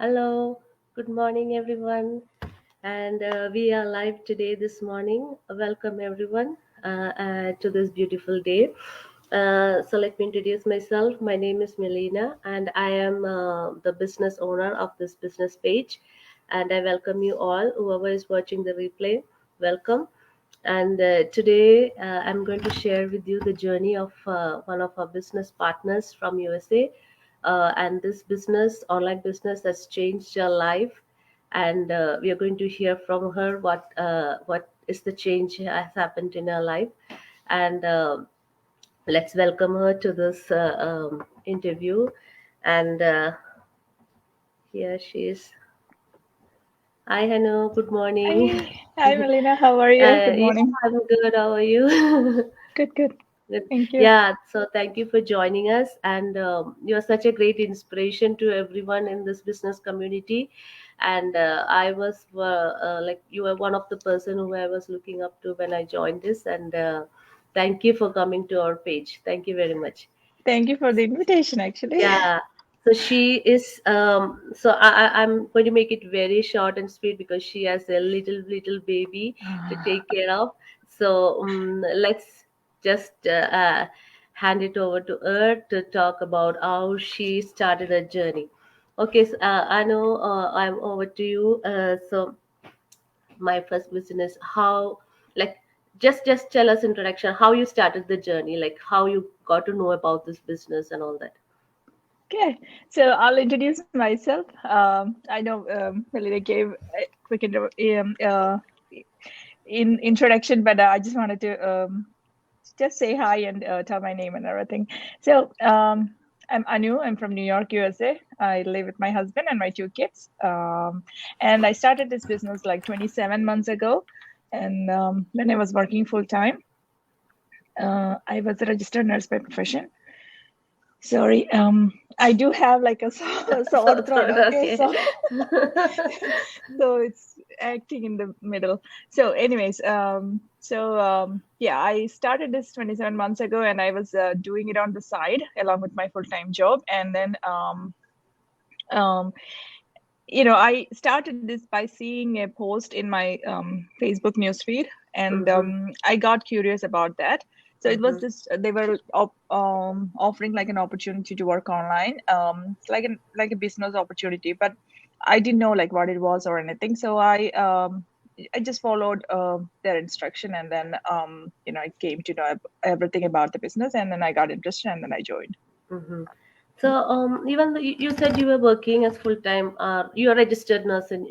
Hello, good morning, everyone. And we are live today this morning. Welcome, everyone, to this beautiful day. So, let me introduce myself. My name is Melina, and I am the business owner of this business page. And I welcome you all, whoever is watching the replay. Welcome. And today I'm going to share with you the journey of one of our business partners from USA. And this business, online business, has changed her life. And we are going to hear from her what is the change has happened in her life. And let's welcome her to this interview. And here she is. Hi, Hanu. Good morning. Hi, Melina. How are you? Good Yeah, morning. I'm good. How are you? Good, good. Good. Thank you. Yeah, so thank you for joining us, and you're such a great inspiration to everyone in this business community. And I was like you were one of the person who I was looking up to when I joined this, and thank you for coming to our page. Thank you very much. Thank you for the invitation, actually. Yeah. So she is. I'm going to make it very short and sweet because she has a little baby to take care of. So let's just hand it over to her to talk about how she started her journey. Okay, so, I know I'm over to you. My first question is how, like, just tell us introduction how you started the journey, like how you got to know about this business and all that. Okay, so I'll introduce myself. I know Melina gave a quick introduction, but I just wanted to just say hi and tell my name and everything. So I'm Anu. I'm from New York, USA. I live with my husband and my two kids. And I started this business like 27 months ago. And when I was working full time, I was a registered nurse by profession. Sorry, I do have like a sore throat. Okay, Okay. so so it's acting in the middle. So, anyways, yeah, I started this 27 months ago, and I was doing it on the side along with my full time job, and then um, I started this by seeing a post in my Facebook newsfeed, and Mm-hmm. I got curious about that. So it was Mm-hmm. this. They were offering like an opportunity to work online. It's like a business opportunity, but I didn't know like what it was or anything. So I just followed their instruction, and then I came to know everything about the business, and then I got interested, and then I joined. Mm-hmm. So, even though you said you were working as full time, you're a registered nurse in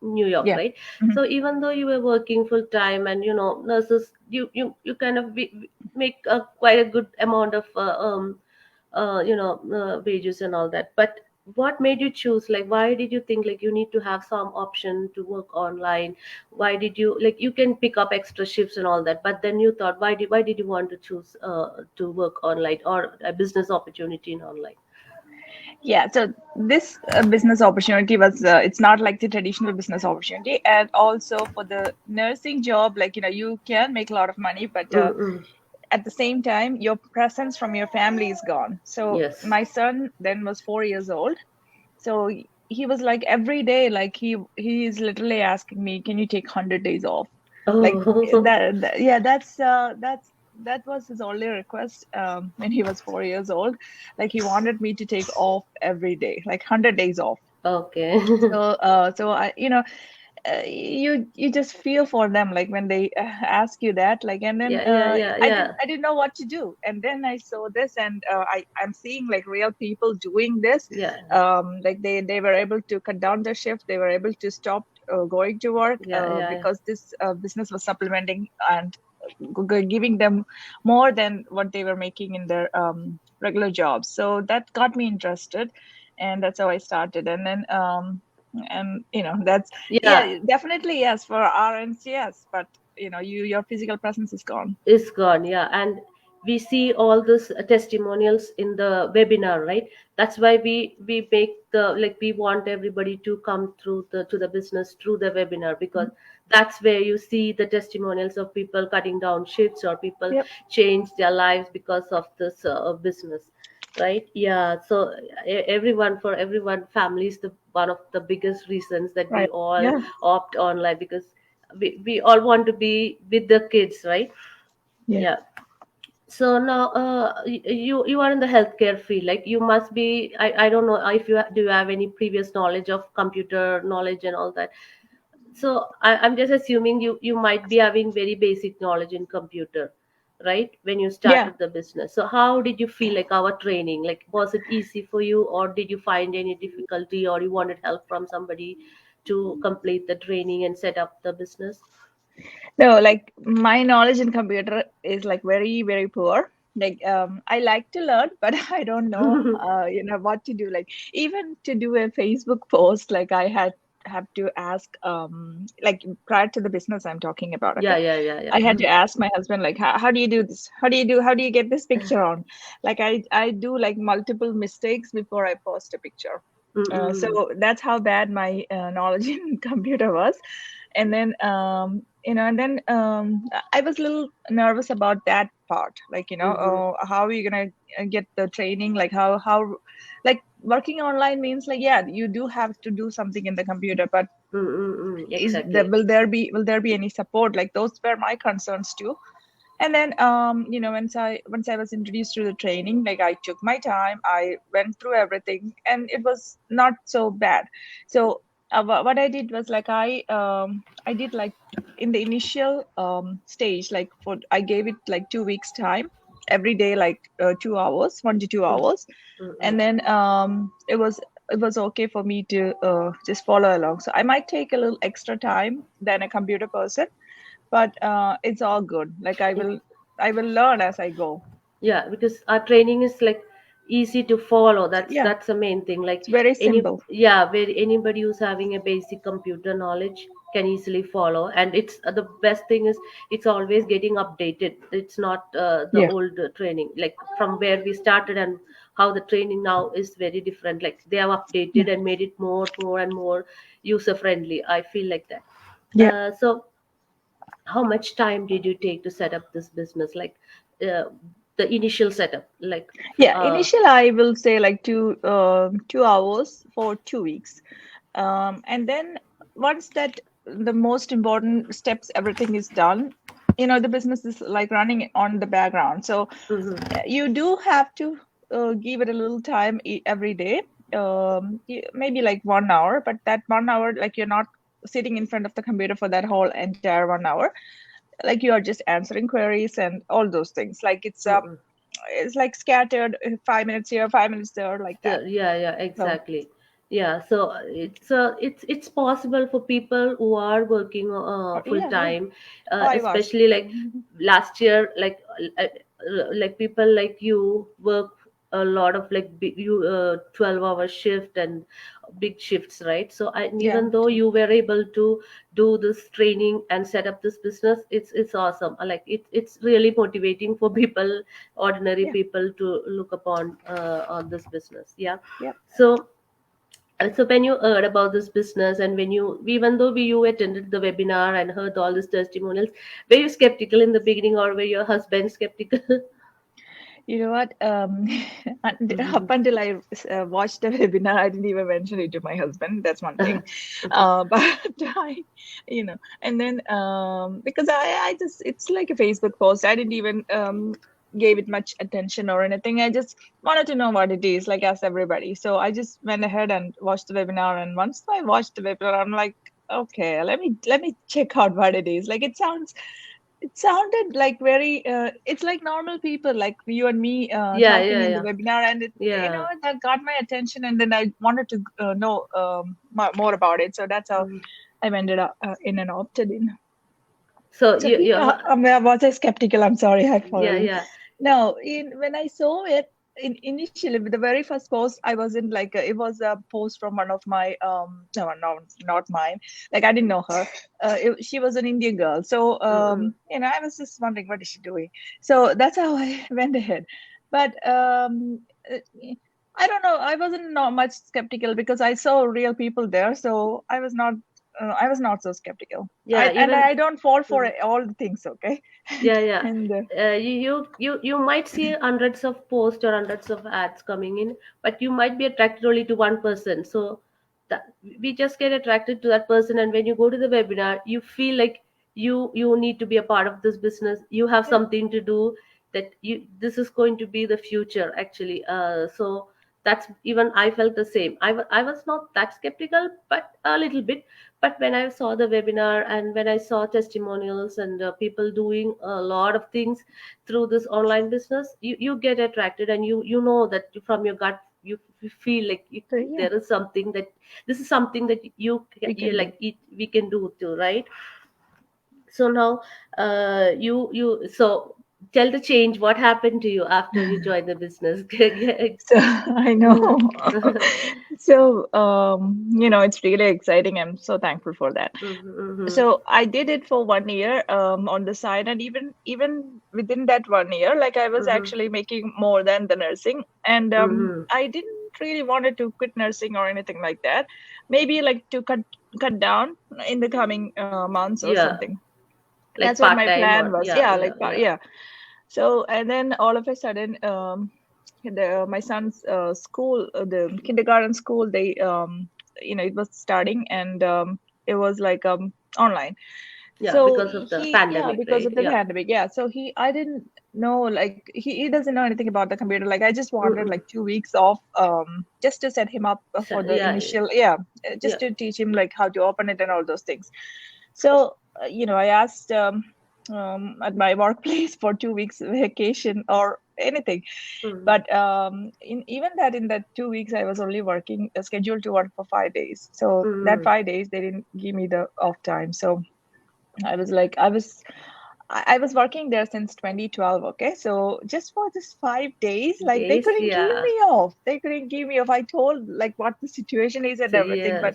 New York, Yeah. right? Mhm. So, even though you were working full time, and nurses, you kind of make quite a good amount of wages and all that. But what made you choose? Like, why did you think like you need to have some option to work online? Why did you like you can pick up extra shifts and all that? But then you thought, why did you want to choose to work online or a business opportunity in online? Yeah, so this business opportunity was it's not like the traditional business opportunity, and also for the nursing job, like you can make a lot of money, but Mm-mm. at the same time your presence from your family is gone. So Yes. my son then was 4 years old, so he was like every day, like he is literally asking me, can you take 100 days off? Like Oh, yeah, that was his only request when he was 4 years old. Like he wanted me to take off every day, like 100 days off. okay. So I, you just feel for them, like when they ask you that, like, and then Yeah, yeah, yeah, I didn't yeah, I didn't know what to do, and then I saw this, and I'm seeing like real people doing this. yeah, Like they were able to cut down their shift, they were able to stop going to work yeah, yeah. because this business was supplementing and giving them more than what they were making in their regular jobs. So that got me interested, and that's how I started. And then and that's, Yeah, yeah, definitely yes, for RNs, yes, but your physical presence is gone. is gone. Yeah, and we see all this testimonials in the webinar, right? That's why we make the like we want everybody to come through the business through the webinar because that's where you see the testimonials of people cutting down shifts or people Yep. change their lives because of this business. right? Yeah. So for everyone, family is the one of the biggest reasons that we Right. all Yeah. opt online, because we all want to be with the kids, right? Yeah. Yeah. So now, you are in the healthcare field. Like, you must be. I don't know if do you have any previous knowledge of computer knowledge and all that. So I'm just assuming you might be having very basic knowledge in computer, right? When you Yeah. started the business. So how did you feel like our training? Like, was it easy for you, or did you find any difficulty, or you wanted help from somebody to complete the training and set up the business? No, like my knowledge in computer is like very, very poor. Like I like to learn, but I don't know what to do. Like even to do a Facebook post, like I had have to ask like prior to the business I'm talking about, Yeah, okay? yeah, yeah, yeah. I had to ask my husband like how do you do this? How do you get this picture on? Like I do like multiple mistakes before I post a picture. So Mm-mm. that's how bad my knowledge in computer was. And then and then I was a little nervous about that part, like Mm-hmm. how are you gonna get the training, like how like working online means like yeah you do have to do something in the computer, but Mm-mm. is there Exactly. will there be any support? Like those were my concerns too. And then once I was introduced to the training, like I took my time, I went through everything, and it was not so bad. So what I did was like I did like in the initial stage, like for I gave it like 2 weeks time every day, like 2 hours, 1 to 2 hours. Mm-mm. And then it was okay for me to just follow along. So I might take a little extra time than a computer person, but it's all good. Like I will learn as I go. Yeah, because our training is like easy to follow. Yeah, That's the main thing. Like, it's very any, simple. yeah, where anybody who's having a basic computer knowledge can easily follow. And it's the best thing is it's always getting updated. It's not the Yeah, old training, like from where we started, and how the training now is very different. Like, they have yeah, updated and made it more and more user friendly, I feel like that. yeah, So how much time did you take to set up this business, like, uh, the initial setup, like, yeah. uh, Initial, I will say like 2 hours for 2 weeks, and then once that the most important steps, everything is done. The business is like running on the background, so mhm. you do have to give it a little time every day. Maybe like 1 hour, but that 1 hour, like you're not sitting in front of the computer for that whole entire 1 hour. Like you are just answering queries and all those things. Like Mm-mm. it's like scattered 5 minutes here, 5 minutes there, like that. So, yeah, So exactly. Yeah, so it's possible for people who are working full yeah, yeah, time, 5 hours. especially like Mhm. last year, like people like you work a lot of like big, 12-hour shift and big shifts, right? So and Yeah, even though you were able to do this training and set up this business, it's awesome. Like, it's really motivating for people, ordinary yeah, people, to look upon on this business. Yeah. yeah. So so when you heard about this business, and when even though you attended the webinar and heard all these testimonials, were you skeptical in the beginning, or were your husband skeptical? You know what? Up until I watched the webinar, I didn't even mention it to my husband. That's one thing. But and then because I just, it's like a Facebook post. I didn't even gave it much attention or anything. I just wanted to know what it is, like as everybody. So I just went ahead and watched the webinar. And once I watched the webinar, I'm like, okay, let me check out what it is. Like it sounded like very it's like normal people like you and me Yeah, talking yeah, in the yeah, webinar, and yeah. that got my attention, and then I wanted to know more about it. So that's how Mhm. I ended up in and opted in. So So you yeah, was I skeptical? I'm sorry, I follow yeah, you. yeah. No, when I saw it initially, with the very first post, I wasn't like it was a post from one of my no, not mine. Like I didn't know her. She was an Indian girl, so Mm-mm. I was just wondering what is she doing. So that's how I went ahead. But uh, I don't know. I wasn't not much skeptical because I saw real people there, so I was not. I was not so skeptical. Yeah, And even I don't fall for mm, all the things. Okay. yeah. And You might see hundreds of posts or hundreds of ads coming in, but you might be attracted only to one person. So that we just get attracted to that person, and when you go to the webinar, you feel like you need to be a part of this business. You have yeah, something to do, that you this is going to be the future actually. So that's, even I felt the same. I was not that skeptical, but a little bit. But when I saw the webinar and when I saw testimonials and people doing a lot of things through this online business, you get attracted, and you know that from your gut you feel like so yeah, there is something that this is something that we you can do. like we can do too, right? So now you so tell the change, what happened to you after you joined the business? So I know. So it's really exciting. I'm so thankful for that. Mhm, So I did it for 1 year on the side, and even within that 1 year, like I was mhm, actually making more than the nursing, and mhm. I didn't really wanted to quit nursing or anything like that. Maybe like to cut down in the coming months or Yeah, something. That's like what part my time, plan or was. yeah, Yeah, yeah, like yeah. yeah. So and then all of a sudden, my son's school, the kindergarten school, they it was starting, and it was like online. Yeah, So because of the yeah, pandemic, because right? of the Yeah. pandemic, yeah. So I didn't know, like he doesn't know anything about the computer. Like I just wanted Mm-mm. like 2 weeks off, just to set him up So, for the yeah, initial, yeah, yeah. just to teach him like how to open it and all those things. So I asked at my workplace for 2 weeks vacation or anything, Mm-hmm. but in that 2 weeks I was only working, scheduled to work for 5 days. So that Mm-hmm. 5 days they didn't give me the off time. So I was like, I was working there since 2012. Okay, so just for this 5 days, like they Days, couldn't give yeah. me off. They couldn't give me off. I told like what the situation is and So, everything, yes. but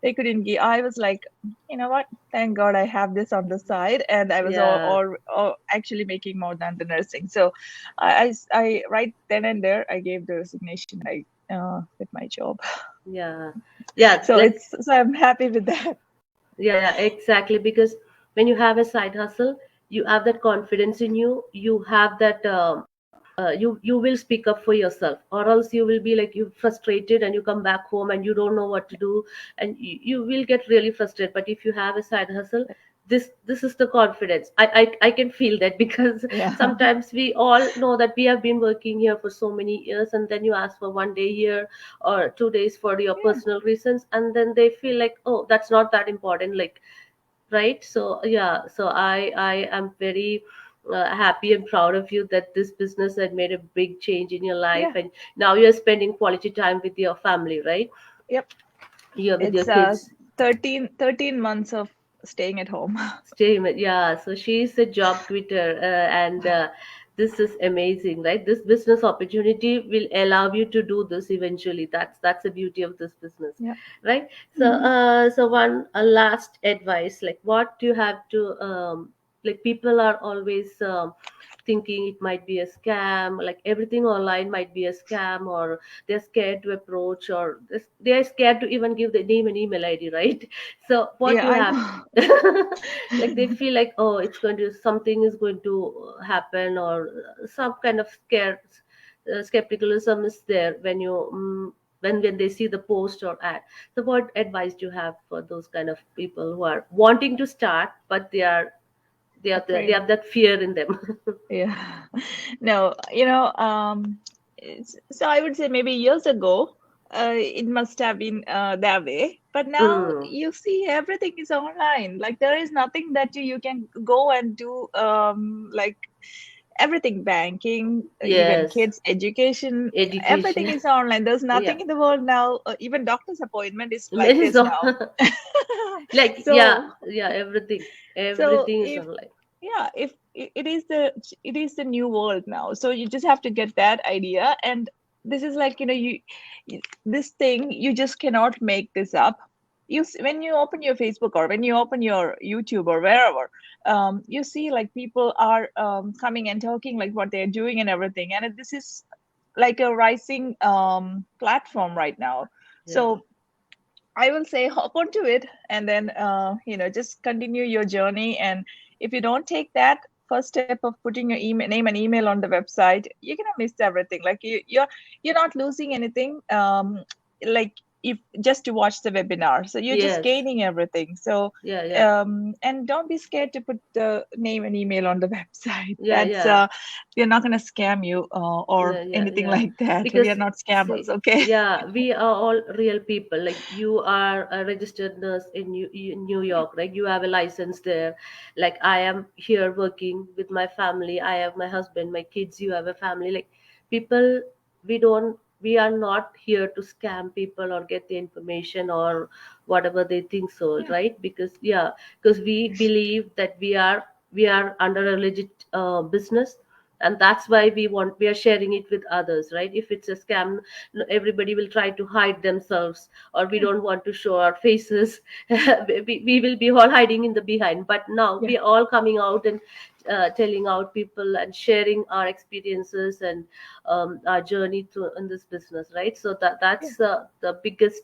they couldn't give. I was like, you know what? Thank God I have this on the side, and I was Yeah. all actually making more than the nursing. So I right then and there I gave the resignation. I quit my job. Yeah. Yeah. So Like, I'm happy with that. yeah, exactly. Because when you have a side hustle, you have that confidence in you. You have that you will speak up for yourself, or else you will be like you frustrated and you come back home and you don't know what to do, and you will get really frustrated. But if you have a side hustle, this is the confidence. I can feel that because Yeah. sometimes we all know that we have been working here for so many years, and then you ask for 1 day here or 2 days for your Yeah. personal reasons, and then they feel like, oh, that's not that important, like, right? So yeah, so I am very happy and proud of you that this business had made a big change in your life, Yeah. and now you're spending quality time with your family, right? Yep. You're with your It's kids. 13 months of staying at home. Yeah, so she's a job quitter, and this is amazing, right? This business opportunity will allow you to do this eventually. That's the beauty of this business, Yeah. right? So, Hmm. so one a last advice, like what do you have to like people are always thinking it might be a scam, like everything online might be a scam, or they're scared to approach, or they're scared to even give the name and email ID, right? So what Yeah, you I have know. like they feel like, oh, it's going to something is going to happen, or some kind of skepticism is there when you when they see the post or ad. So what advice do you have for those kind of people who are wanting to start, but they Afraid. have that fear in them? Yeah. No, so I would say maybe years ago, it must have been that way. But now Mm, you see everything is online. Like there is nothing that you can go and do, like everything, banking, even yes, kids education, everything education. is online. There's Yeah, nothing in the world now, even doctor's appointment is like many this so now. like, So yeah, everything, so everything is if online. yeah, if it is the new world now, so you just have to get that idea. And this is like, this thing, you just cannot make this up. When you open your Facebook or when you open your YouTube or wherever, you see like people are coming and talking like what they're doing and everything, and this is like a rising platform right now. Yeah. So I will say hop onto it and then just continue your journey. And if you don't take that first step of putting your email name and email on the website, you're gonna miss everything. Like you're not losing anything. Like if just to watch the webinar, so you're just Yes. gaining everything. So Yeah, yeah. and don't be scared to put the name and email on the website. Yeah, That's yeah. we're not gonna scam you or Yeah, yeah, anything yeah. like that. We are Because not scammers, see, okay? yeah, we are all real people. Like you are a registered nurse in New York, right? You have a license there. Like I am here working with my family. I have my husband, my kids. You have a family. Like people, we are not here to scam people or get the information or whatever they think so, Yeah. right? Because yeah, because we believe that we are under a legit business, and that's why we are sharing it with others, right? If it's a scam, everybody will try to hide themselves, or we Yeah. don't want to show our faces. We will be all hiding in the behind, but now Yeah. we are all coming out and telling out people and sharing our experiences and our journey through in this business, right? So Yeah. that's the biggest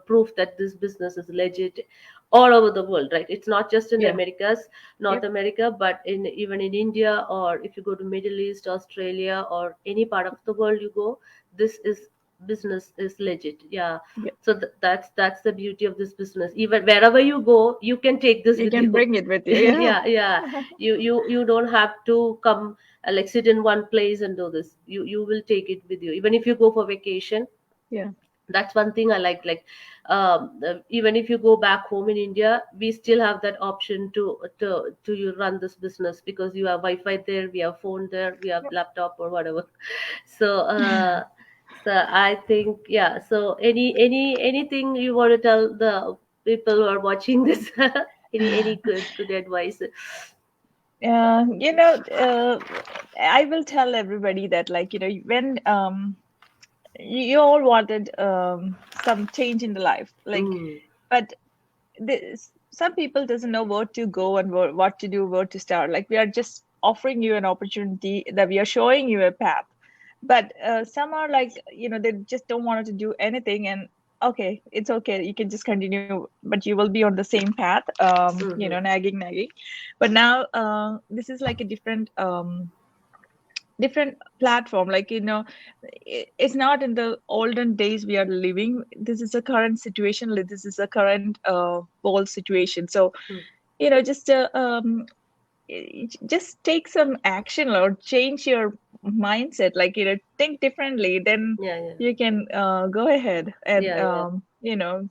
proof that this business is legit all over the world, right? It's not just in the Yeah. Americas, North Yep. America, but in even in India, or if you go to Middle East, Australia, or any part of the world you go, this is business is legit. Yeah. Yep. So that's the beauty of this business. Even wherever you go, you can take this You with can you. bring it with you. Yeah. Yeah, yeah. You don't have to come like sit in one place and do this. You will take it with you. Even if you go for vacation, Yeah. that's one thing I like even if you go back home in India, we still have that option to you run this business, because you have Wi-Fi there, we have phone there, we have laptop or whatever. So so I think, yeah, so anything you want to tell the people who are watching this? Any good advice? I will tell everybody that, like, when you all wanted some change in the life, like, Mm. but some people doesn't know where to go and what to do, where to start. Like, we are just offering you an opportunity, that we are showing you a path. But some are like, they just don't want to do anything, and okay, it's okay, you can just continue, but you will be on the same path, Mm-hmm. nagging. But now this is like a different platform. Like, it's not in the olden days we are living. This is a current situation, like, this is a current world situation. So just just take some action or change your mindset, like, think differently, then Yeah, yeah, you can go ahead and yeah, yeah.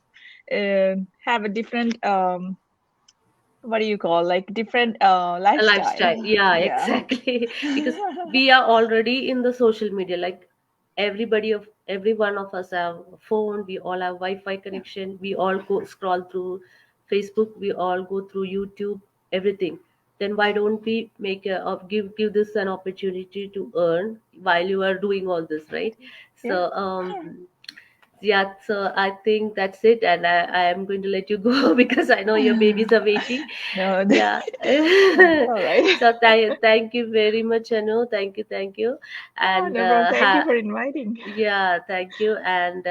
have a different what do you call, like, different A lifestyle. lifestyle, yeah, Yeah. exactly. Because we are already in the social media, like every one of us have a phone, we all have Wi-Fi Yeah. connection, we all go scroll through Facebook, we all go through YouTube, everything. Then why don't we make give this an opportunity to earn while you are doing all this, right? Yeah. So yeah, so I think that's it, and I am going to let you go because I know your babies are waiting. No, Yeah. that's all right. So thank you very much, Anu. Thank you, Oh, and no problem. Thank you for inviting. yeah, thank you, and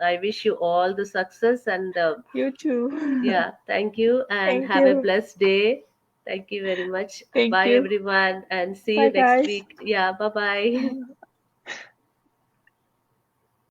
I wish you all the success, and You too. yeah, thank you, and Thank have a you. blessed day. Thank you very much. Thank Bye, you. everyone, and see Bye, you next guys. week. Yeah, bye bye.